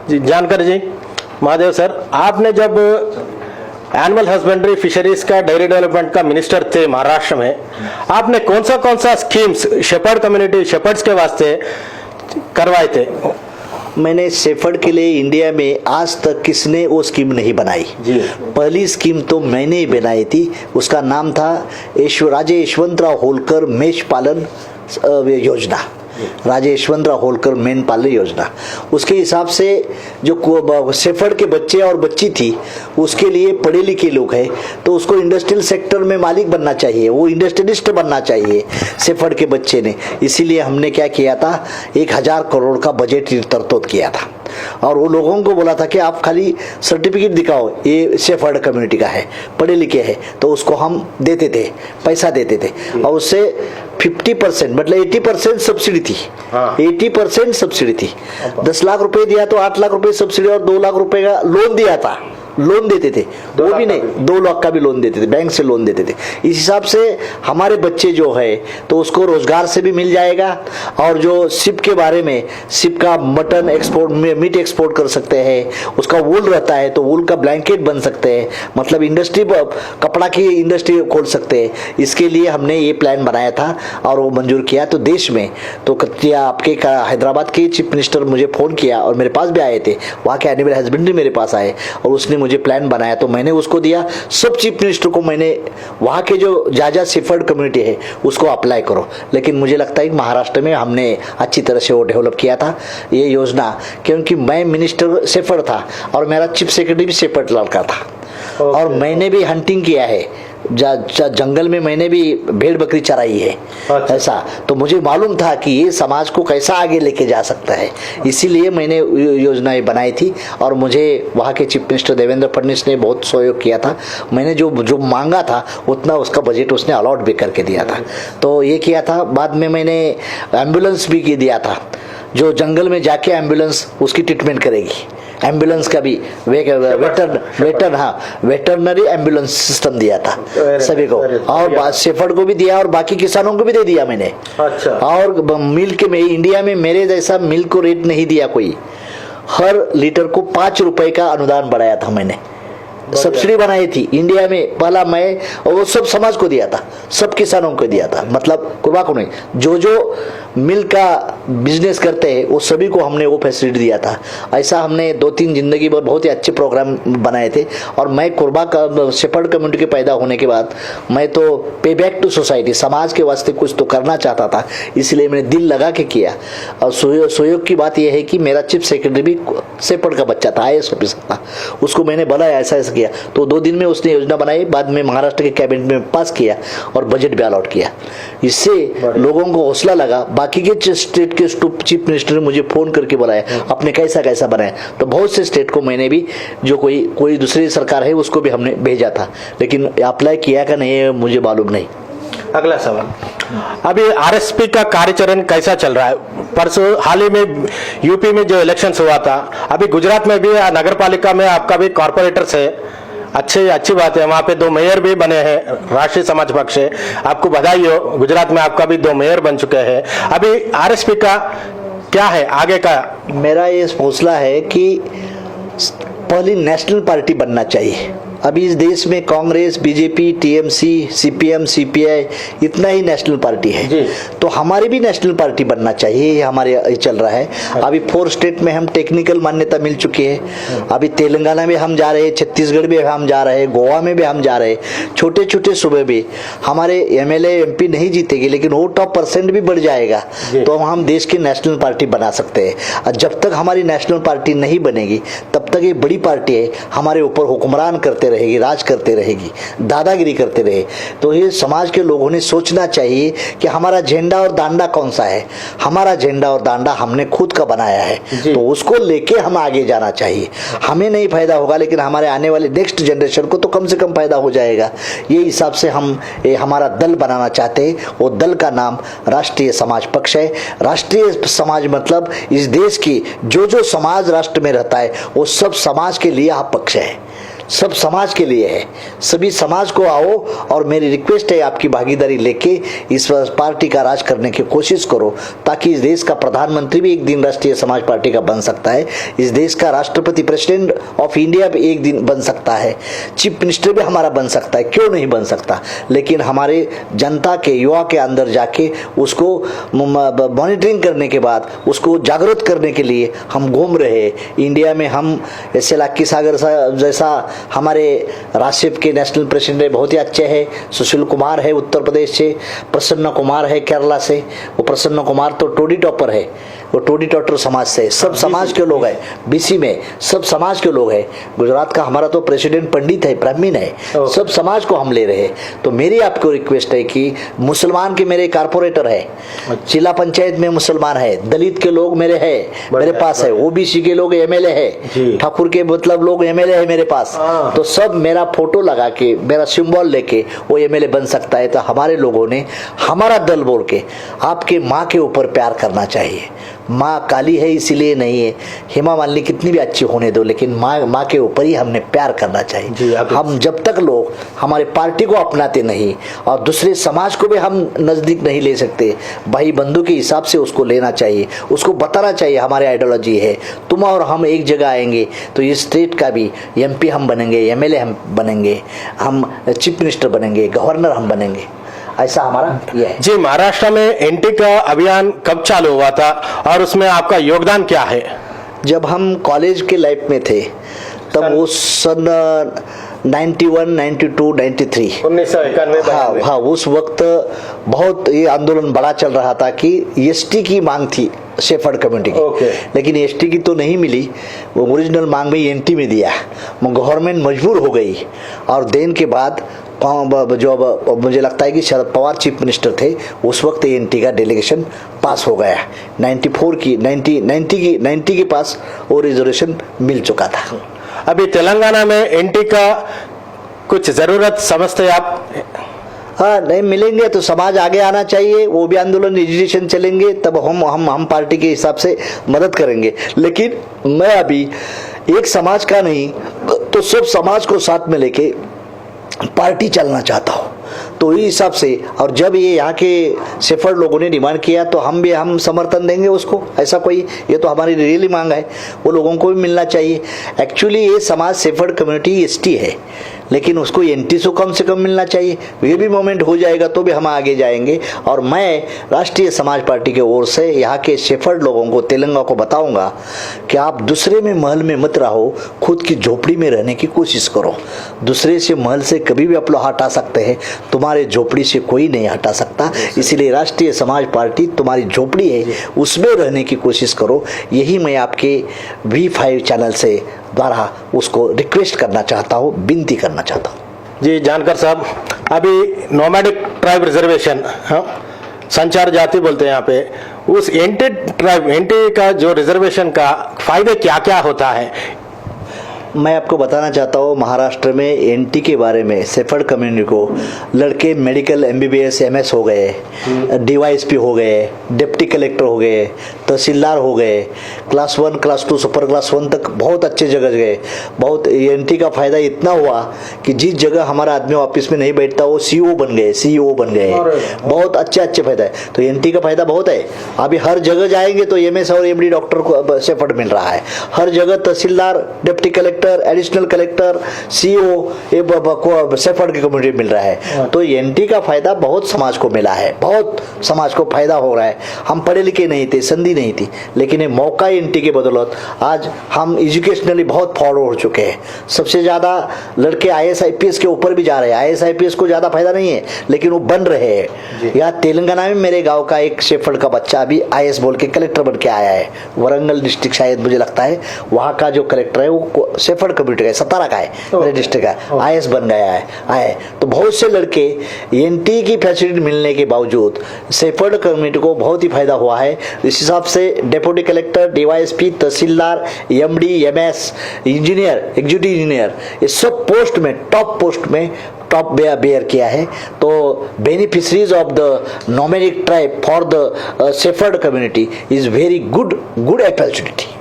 जी जानकर जी, महादेव सर, आपने जब एनिमल हस्बेंड्री फिशरीज का डेयरी डेवलपमेंट का मिनिस्टर थे महाराष्ट्र में, आपने कौन सा स्कीम्स शेपर्ड कम्युनिटी शेपर्ड्स के वास्ते करवाए थे? मैंने शेफर्ड के लिए इंडिया में आज तक किसने वो स्कीम नहीं बनाई जी। पहली स्कीम तो मैंने ही बनाई थी, उसका नाम था राजे यशवंतराव होलकर मेष पालन योजना, राजे यशवंतराव होलकर मेन पालन योजना। उसके हिसाब से जो शेफर्ड के बच्चे और बच्ची थी उसके लिए पढ़े लिखे लोग हैं तो उसको इंडस्ट्रियल सेक्टर में मालिक बनना चाहिए, वो इंडस्ट्रियलिस्ट बनना चाहिए शेफर्ड के बच्चे ने। इसीलिए हमने क्या किया था, 1000 करोड़ का बजट तरतोद किया था और वो लोगों को बोला था कि आप खाली सर्टिफिकेट दिखाओ ये शेफर्ड कम्युनिटी का है, पढ़े लिखे है, तो उसको हम देते थे, पैसा देते थे और उससे 50% मतलब 80% सब्सिडी थी। 80% सब्सिडी थी। 10 लाख रुपए दिया तो 8 लाख रुपए सब्सिडी और 2 लाख रुपए का लोन दिया था, लोन देते थे, वो भी नहीं 2 लाख का भी लोन देते थे, बैंक से लोन देते थे। इस हिसाब से हमारे बच्चे जो है तो उसको रोजगार से भी मिल जाएगा और जो सिप के बारे में, सिप का मटन एक्सपोर्ट में मीट एक्सपोर्ट कर सकते हैं, उसका वूल रहता है तो वूल का ब्लैंकेट बन सकते हैं, मतलब इंडस्ट्री कपड़ा की इंडस्ट्री खोल सकते हैं। इसके लिए हमने ये प्लान बनाया था और वो मंजूर किया। तो देश में तो आपके हैदराबाद के चीफ मिनिस्टर मुझे फ़ोन किया और मेरे पास भी आए थे, वहाँ के एनिमल हस्बेंड्री मेरे पास आए और उसने मुझे प्लान बनाया तो मैंने उसको दिया। सब चीफ मिनिस्टर को मैंने वहाँ के जो जाजा शेफर्ड कम्युनिटी है उसको अप्लाई करो, लेकिन मुझे लगता है कि महाराष्ट्र में हमने अच्छी तरह से वो डेवलप किया था ये योजना, क्योंकि मैं मिनिस्टर शेफर्ड था और मेरा चीफ सेक्रेटरी भी शेफर्ड लड़का था और मैंने भी हंटिंग किया है, जंगल में मैंने भी भेड़ बकरी चराई है। अच्छा। ऐसा तो मुझे मालूम था कि ये समाज को कैसा आगे लेके जा सकता है, इसीलिए मैंने योजनाएं बनाई थी और मुझे वहाँ के चीफ मिनिस्टर देवेंद्र फडणवीस ने बहुत सहयोग किया था। मैंने जो मांगा था उतना उसका बजट उसने अलॉट भी करके दिया था, तो ये किया था। बाद में मैंने एम्बुलेंस भी दिया था, जो जंगल में जाके एम्बुलेंस उसकी ट्रीटमेंट करेगी, एम्बुलेंस का भी वेटरनरी एम्बुलेंस सिस्टम दिया था सभी को और शेफर्ड को भी दिया और बाकी किसानों को भी दे दिया मैंने। अच्छा। और मिल्क में इंडिया में मेरे जैसा मिल्क को रेट नहीं दिया कोई, हर लीटर को 5 रुपए का अनुदान बढ़ाया था मैंने, सब्सिडी बनाई थी इंडिया में पहला मैं, और वो सब समाज को दिया था, सब किसानों को दिया था, मतलब कुर्बा को नहीं, जो मिल्क का बिजनेस करते हैं वो सभी को हमने वो फैसिलिटी दिया था। ऐसा हमने 2-3 जिंदगी भर बहुत ही अच्छे प्रोग्राम बनाए थे। और मैं कुर्बा का शेफर्ड कम्युनिटी के पैदा होने के बाद मैं तो पे बैक टू सोसाइटी, समाज के वास्ते कुछ तो करना चाहता था, इसलिए मैंने दिल लगा के किया। और सहयोग की बात यह है कि मेरा चीफ सेक्रेटरी भी शेफर्ड का बच्चा था, IAS ऑफिसर था, उसको मैंने बोला ऐसा ऐसा किया तो 2 दिन में उसने योजना बनाई, बाद में महाराष्ट्र के कैबिनेट में पास किया और बजट भी अलॉट किया। इससे लोगों को हौसला लगा। बाकी के स्टेट के चीफ मिनिस्टर ने मुझे फोन करके बुलाया आपने कैसा कैसा बनाया, तो बहुत से स्टेट को मैंने भी, जो कोई दूसरी सरकार है उसको भी हमने भेजा था, लेकिन अप्लाई किया का नहीं है मुझे मालूम नहीं। अगला सवाल, अभी RSP का कार्यचरण कैसा चल रहा है? परसों हाल ही में यूपी में जो इलेक्शंस हुआ था, अभी गुजरात में भी नगर पालिका में आपका भी कॉर्पोरेटर्स है, अच्छी बात है, वहाँ पे 2 मेयर भी बने हैं, राष्ट्रीय समाज पक्ष है, आपको बधाई हो, गुजरात में आपका भी 2 मेयर बन चुके हैं। अभी RSP का क्या है आगे का? मेरा ये हौसला है कि पहली नेशनल पार्टी बनना चाहिए। अभी इस देश में Congress, BJP, TMC, CPM, CPI इतना ही नेशनल पार्टी है जी। तो हमारी भी नेशनल पार्टी बनना चाहिए, ये हमारे चल रहा है। अभी 4 स्टेट में हम टेक्निकल मान्यता मिल चुकी है, अभी तेलंगाना में हम जा रहे हैं, छत्तीसगढ़ में हम जा रहे हैं, गोवा में भी हम जा रहे हैं, छोटे छोटे सूबे भी हमारे MLA MP नहीं जीतेगी लेकिन वोट ऑफ % भी बढ़ जाएगा, तो हम देश की नेशनल पार्टी बना सकते हैं। और जब तक हमारी नेशनल पार्टी नहीं बनेगी तब तक ये बड़ी पार्टी है हमारे ऊपर हुक्मरान करते रहेगी, राज करते रहेगी, दादागिरी करते रहे। तो ये समाज के लोगों ने सोचना चाहिए कि हमारा झंडा और डांडा कौन सा है। हमारा झंडा और डांडा हमने खुद का बनाया है, तो उसको लेके हम आगे जाना चाहिए। हमें नहीं फायदा होगा लेकिन हमारे आने वाले नेक्स्ट जनरेशन को तो कम से कम फायदा हो जाएगा। ये हिसाब से हम हमारा दल बनाना चाहते हैं। वो दल का नाम राष्ट्रीय समाज पक्ष है। राष्ट्रीय समाज मतलब इस देश की जो समाज राष्ट्र में रहता है वो सब समाज के लिए आप पक्ष है। सब समाज के लिए है। सभी समाज को आओ और मेरी रिक्वेस्ट है आपकी भागीदारी लेके इस पार्टी का राज करने की कोशिश करो, ताकि इस देश का प्रधानमंत्री भी एक दिन राष्ट्रीय समाज पार्टी का बन सकता है, इस देश का राष्ट्रपति प्रेसिडेंट ऑफ इंडिया भी एक दिन बन सकता है, चीफ मिनिस्टर भी हमारा बन सकता है, क्यों नहीं बन सकता। लेकिन हमारे जनता के युवा के अंदर जाके उसको मॉनिटरिंग करने के बाद उसको जागरूक करने के लिए हम घूम रहे। इंडिया में हम ऐसे लाकी सागर जैसा हमारे राष्ट्रीय के नेशनल प्रेसिडेंट बहुत ही अच्छे हैं, सुशील कुमार है उत्तर प्रदेश से, प्रसन्न कुमार है केरला से। वो प्रसन्न कुमार तो टोडी टॉपर है, वो टोडी टॉपर समाज से, सब समाज के लोग हैं, बीसी में सब समाज के लोग हैं। गुजरात का हमारा तो प्रेसिडेंट पंडित है, ब्राह्मण है, सब समाज को हम ले रहे हैं। तो मेरी आपको रिक्वेस्ट है कि मुसलमान के मेरे कारपोरेटर है, जिला पंचायत में मुसलमान है, दलित के लोग मेरे हैं, मेरे पास है, ओबीसी के लोग एमएलए है, ठाकुर के मतलब लोग एमएलए है मेरे पास। तो सब मेरा फोटो लगा के, मेरा सिंबल लेके वो एमएलए बन सकता है। तो हमारे लोगों ने हमारा दल बोल के आपके माँ के ऊपर प्यार करना चाहिए। माँ काली है इसीलिए नहीं है, हेमा मालिनी कितनी भी अच्छी होने दो, लेकिन माँ के ऊपर ही हमने प्यार करना चाहिए। हम जब तक लोग हमारे पार्टी को अपनाते नहीं और दूसरे समाज को भी हम नजदीक नहीं ले सकते, भाई बंधु के हिसाब से उसको लेना चाहिए, उसको बताना चाहिए हमारी आइडियोलॉजी है। तुम और हम एक जगह आएंगे तो ये स्टेट का भी एमपी हम बनेंगे, एमएलए हम बनेंगे, हम चीफ मिनिस्टर बनेंगे, गवर्नर हम बनेंगे, ऐसा हमारा ये है। जी, महाराष्ट्र में एंटी का अभियान कब चालू हुआ था और उसमें आपका योगदान क्या है? जब हम कॉलेज के लाइफ में थे तब वो सन 91, 92, 93 1991 हाँ, उस वक्त बहुत ये आंदोलन बड़ा चल रहा था कि एसटी की मांग थी शेफर्ड कम्युनिटी की, लेकिन एसटी की तो नहीं मिली, वो ओरिजिनल मांग में एनटी में दिया। गवर्नमेंट मजबूर हो गई और देन के बाद जो मुझे लगता है कि शरद पवार चीफ मिनिस्टर थे उस वक्त एनटी का डेलीगेशन पास हो गया। 90 के पास वो रिजर्वेशन मिल चुका था। अभी तेलंगाना में एनटी का कुछ जरूरत समझते आप? हाँ, नहीं मिलेंगे तो समाज आगे आना चाहिए, वो भी आंदोलन एजुकेशन चलेंगे, तब हम पार्टी के हिसाब से मदद करेंगे। लेकिन मैं अभी एक समाज का नहीं तो सब समाज को साथ में लेके पार्टी चलना चाहता हूँ। तो इस हिसाब से, और जब ये यहाँ के शेफर्ड लोगों ने डिमांड किया तो हम समर्थन देंगे उसको। ऐसा कोई, ये तो हमारी रियली मांग है, वो लोगों को भी मिलना चाहिए। एक्चुअली ये समाज शेफर्ड कम्युनिटी एसटी है, लेकिन उसको एनटी से कम मिलना चाहिए। ये भी मोमेंट हो जाएगा तो भी हम आगे जाएंगे। और मैं राष्ट्रीय समाज पार्टी के ओर से यहाँ के शेफर्ड लोगों को, तेलंगाना को बताऊंगा कि आप दूसरे में महल में मत रहो, खुद की झोपड़ी में रहने की कोशिश करो। दूसरे से महल से कभी भी आप लोग हटा सकते हैं, तुम्हारे झोपड़ी से कोई नहीं हटा सकता। इसीलिए राष्ट्रीय समाज पार्टी तुम्हारी झोपड़ी है, उसमें रहने की कोशिश करो। यही मैं आपके V5 चैनल से द्वारा उसको रिक्वेस्ट करना चाहता हूँ, विनती करना चाहता हूँ। जी जानकर साहब, अभी नोमैडिक ट्राइब रिजर्वेशन, हाँ, संचार जाति बोलते हैं यहाँ पे, उस एंटी ट्राइब, एंटी का जो रिजर्वेशन का फायदे क्या क्या होता है? मैं आपको बताना चाहता हूँ, महाराष्ट्र में एनटी के बारे में शेफर्ड कम्युनिटी को लड़के मेडिकल MBBS MS हो गए, DYSP हो गए, डिप्टी कलेक्टर हो गए, तहसीलदार हो गए, क्लास 1, क्लास 2, सुपर क्लास 1 तक बहुत अच्छे जगह गए। बहुत एनटी का फायदा इतना हुआ कि जिस जगह हमारा आदमी ऑफिस में नहीं बैठता वो CEO बन गए, CEO बन गए। बहुत अच्छे फायदा है। तो एनटी का फायदा बहुत है। अभी हर जगह जाएंगे तो MS और MD डॉक्टर को शेफर्ड मिल रहा है। हर जगह tehsildar, deputy collector, additional collector, CEO shepherd की कम्युनिटी मिल रहा है। तो एनटी का फायदा बहुत समाज को मिला है, बहुत समाज को फायदा हो रहा है। हम पढ़े लिखे नहीं थे, संधि नहीं थी, लेकिन ये मौका एनटी के बदौलत आज हम एजुकेशनली बहुत फॉरवर्ड हो चुके हैं। सबसे ज्यादा लड़के IAS IPS के ऊपर भी जा रहे हैं। IAS IPS को ज्यादा फायदा नहीं है, लेकिन वो बन रहे हैं। यहाँ तेलंगाना में मेरे गांव का एक शेफर्ड का बच्चा अभी IAS बोल के कलेक्टर बन के आया है। वरंगल डिस्ट्रिक्ट शायद मुझे लगता है, वहाँ का जो कलेक्टर है वो शेफर्ड कम्युनिटी का है, सतारा का है, मेरे डिस्ट्रिक्ट का IAS बन गया है। तो बहुत से लड़के एनटी की फैसिलिटी मिलने के बावजूद शेफर्ड कम्युनिटी को बहुत ही फायदा हुआ है। इस हिसाब से डिप्टी कलेक्टर, DYSP, तहसीलदार, MD, MS, engineer, executive engineer, ये सब पोस्ट में टॉप बेयर किया है। तो beneficiaries of the nomadic tribe for the shepherd community is very good opportunity.